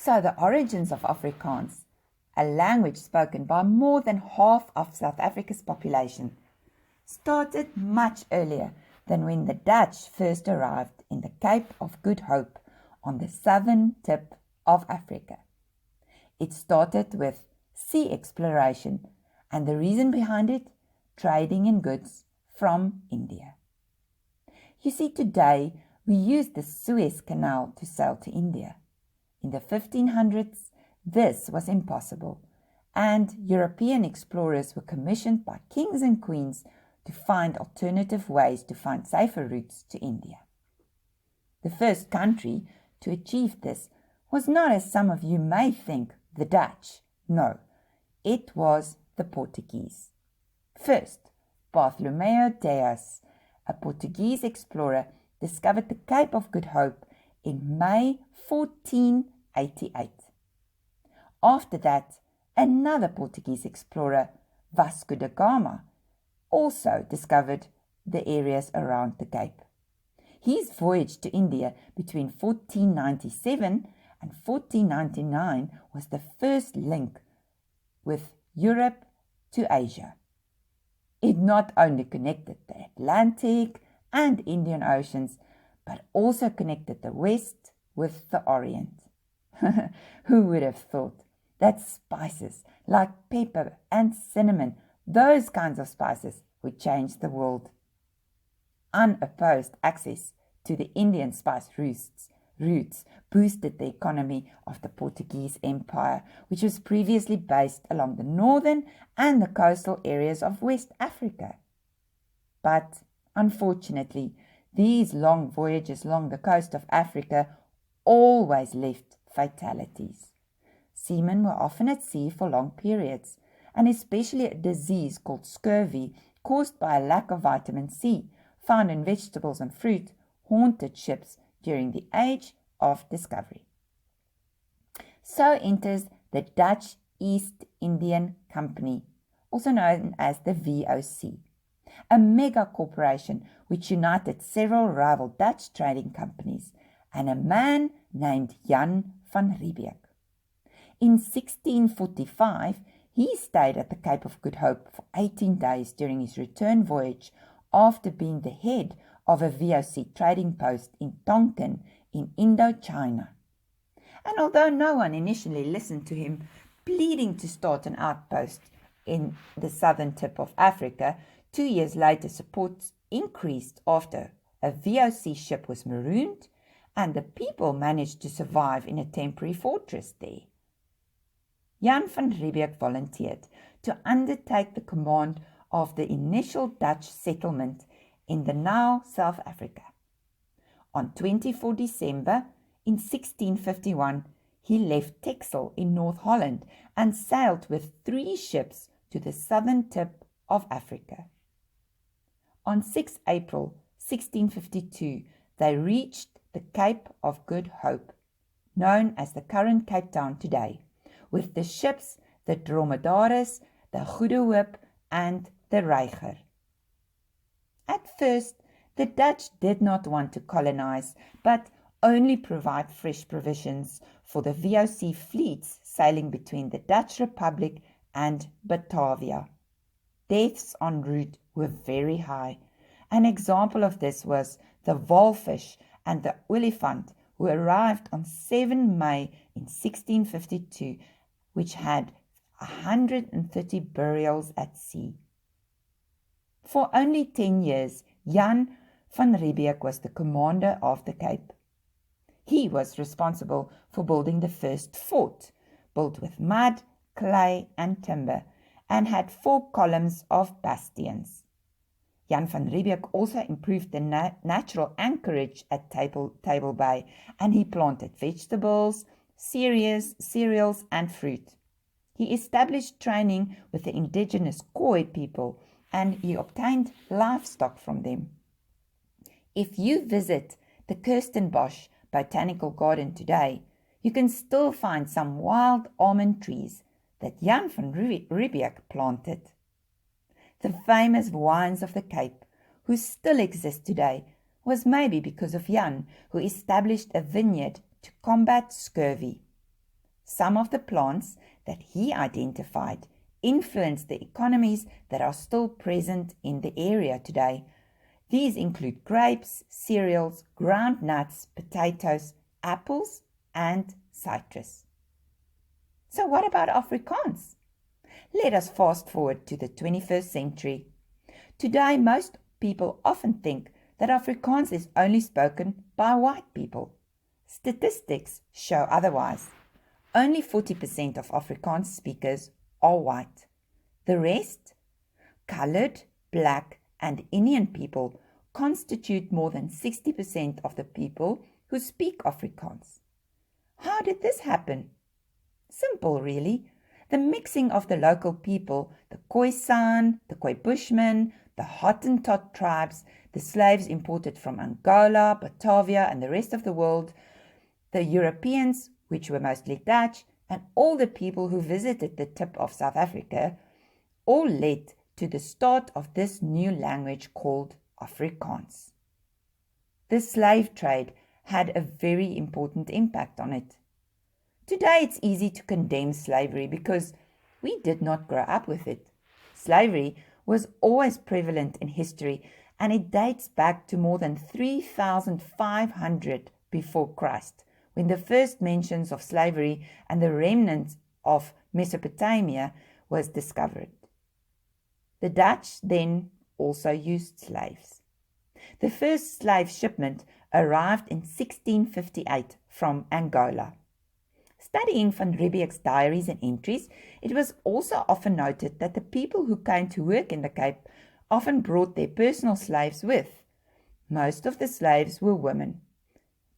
So the origins of Afrikaans, a language spoken by more than half of South Africa's population, started much earlier than when the Dutch first arrived in the Cape of Good Hope on the southern tip of Africa. It started with sea exploration, and the reason behind it, trading in goods from India. You see, today we use the Suez Canal to sail to India. In the 1500s, this was impossible, and European explorers were commissioned by kings and queens to find alternative ways to find safer routes to India. The first country to achieve this was not, as some of you may think, the Dutch. No, it was the Portuguese. First, Bartholomew Dias, a Portuguese explorer, discovered the Cape of Good Hope in May 1488. After that, another Portuguese explorer, Vasco da Gama, also discovered the areas around the Cape. His voyage to India between 1497 and 1499 was the first link with Europe to Asia. It not only connected the Atlantic and Indian Oceans, but also connected the West with the Orient. Who would have thought that spices like pepper and cinnamon, those kinds of spices, would change the world? Unopposed access to the Indian spice routes boosted the economy of the Portuguese Empire, which was previously based along the northern and the coastal areas of West Africa. But unfortunately, these long voyages along the coast of Africa always left fatalities. Seamen were often at sea for long periods, and especially a disease called scurvy, caused by a lack of vitamin C, found in vegetables and fruit, haunted ships during the Age of Discovery. So enters the Dutch East Indian Company, also known as the VOC, a mega corporation which united several rival Dutch trading companies and a man named Jan van Riebeeck. In 1645, he stayed at the Cape of Good Hope for 18 days during his return voyage after being the head of a VOC trading post in Tonkin in Indochina. And although no one initially listened to him pleading to start an outpost in the southern tip of Africa, 2 years later support increased after a VOC ship was marooned and the people managed to survive in a temporary fortress there. Jan van Riebeeck volunteered to undertake the command of the initial Dutch settlement in the now South Africa. On 24 December in 1651, he left Texel in North Holland and sailed with 3 ships to the southern tip of Africa. On 6 April 1652, they reached the Cape of Good Hope, known as the current Cape Town today, with the ships the Dromedaris, the Goede Hoop, and the Reiger. At first, the Dutch did not want to colonize, but only provide fresh provisions for the VOC fleets sailing between the Dutch Republic and Batavia. Deaths en route were very high. An example of this was the Walfish and the Olifant, who arrived on 7 May in 1652, which had 130 burials at sea. For only 10 years, Jan van Riebeeck was the commander of the Cape. He was responsible for building the first fort, built with mud, clay, and timber, and had 4 columns of bastions. Jan van Riebeeck also improved the natural anchorage at Table Bay, and he planted vegetables, cereals, and fruit. He established training with the indigenous Khoi people, and he obtained livestock from them. If you visit the Kirstenbosch Botanical Garden today, you can still find some wild almond trees that Jan van Riebeeck planted. The famous wines of the Cape, who still exist today, was maybe because of Jan, who established a vineyard to combat scurvy. some of the plants that he identified influenced the economies that are still present in the area today. These include grapes, cereals, ground nuts, potatoes, apples, and citrus. So what about Afrikaans? Let us fast forward to the 21st century. Today, most people often think that Afrikaans is only spoken by white people. Statistics show otherwise. Only 40% of Afrikaans speakers are white. The rest, colored, black, and Indian people, constitute more than 60% of the people who speak Afrikaans. How did this happen? Simple, really. The mixing of the local people, the Khoisan, the Khoi Bushmen, the Hottentot tribes, the slaves imported from Angola, Batavia, and the rest of the world, the Europeans, which were mostly Dutch, and all the people who visited the tip of South Africa, all led to the start of this new language called Afrikaans. The slave trade had a very important impact on it. Today it's easy to condemn slavery because we did not grow up with it. Slavery was always prevalent in history, and it dates back to more than 3,500 before Christ, when the first mentions of slavery and the remnants of Mesopotamia was discovered. The Dutch then also used slaves. The first slave shipment arrived in 1658 from Angola. Studying Van Riebeeck's diaries and entries, it was also often noted that the people who came to work in the Cape often brought their personal slaves with. Most of the slaves were women.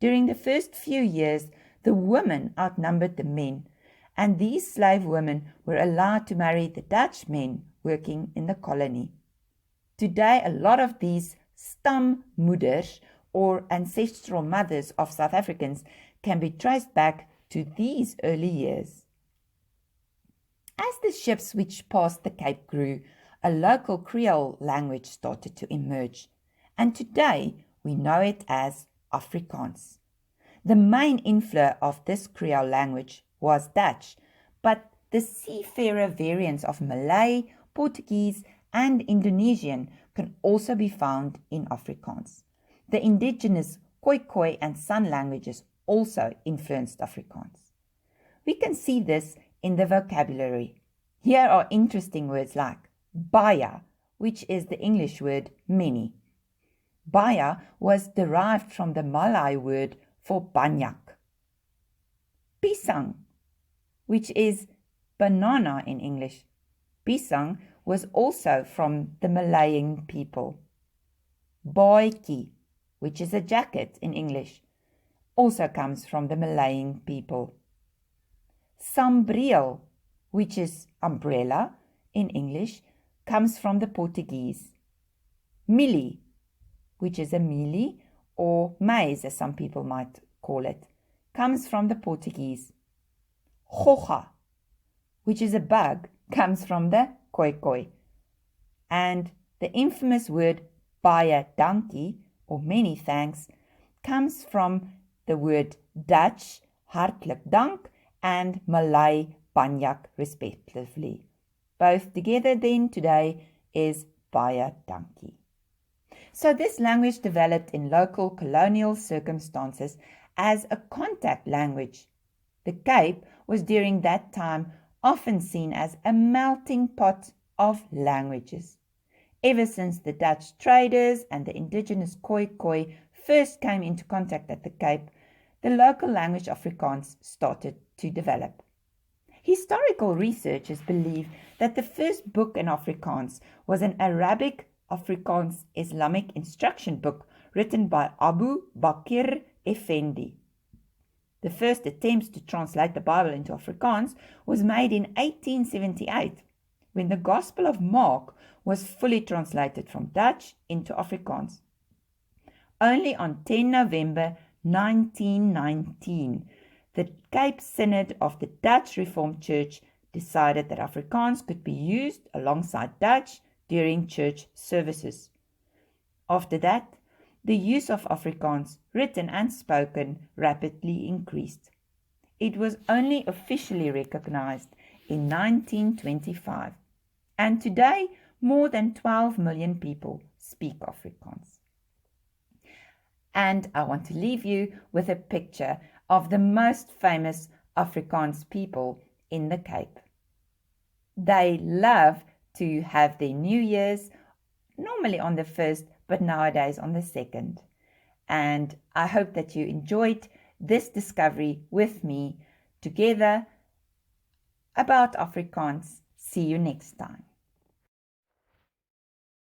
During the first few years, the women outnumbered the men, and these slave women were allowed to marry the Dutch men working in the colony. Today, a lot of these stammoeders, or ancestral mothers of South Africans, can be traced back to these early years. As the ships which passed the Cape grew, a local Creole language started to emerge, and today we know it as Afrikaans. The main inflow of this Creole language was Dutch, but the seafarer variants of Malay, Portuguese, and Indonesian can also be found in Afrikaans. The indigenous Khoi and San languages also influenced Afrikaans. We can see this in the vocabulary. Here are interesting words like baie, which is the English word many. Baie was derived from the Malay word for banyak. Pisang, which is banana in English. Pisang was also from the Malayan people. Baadjie, which is a jacket in English, also comes from the Malayan people. Sambreel, which is umbrella in English, comes from the Portuguese. Millie, which is a mealie or maize as some people might call it, comes from the Portuguese. Gogga, which is a bug, comes from the Khoi. And the infamous word baie dankie, or many thanks, comes from the word Dutch hartlik dank and Malay banyak respectively. Both together then today is baie dankie. So this language developed in local colonial circumstances as a contact language. The Cape was during that time often seen as a melting pot of languages. Ever since the Dutch traders and the indigenous Khoi first came into contact at the Cape, the local language Afrikaans started to develop. Historical researchers believe that the first book in Afrikaans was an Arabic Afrikaans Islamic instruction book written by Abu Bakr Effendi. The first attempts to translate the Bible into Afrikaans was made in 1878, when the Gospel of Mark was fully translated from Dutch into Afrikaans. Only on 10 November 1919, the Cape Synod of the Dutch Reformed Church decided that Afrikaans could be used alongside Dutch during church services. After that, the use of Afrikaans, written and spoken, rapidly increased. it was only officially recognized in 1925, and today more than 12 million people speak Afrikaans. And I want to leave you with a picture of the most famous Afrikaans people in the Cape. They love to have their New Year's, normally on the 1st, but nowadays on the 2nd. And I hope that you enjoyed this discovery with me together about Afrikaans. See you next time.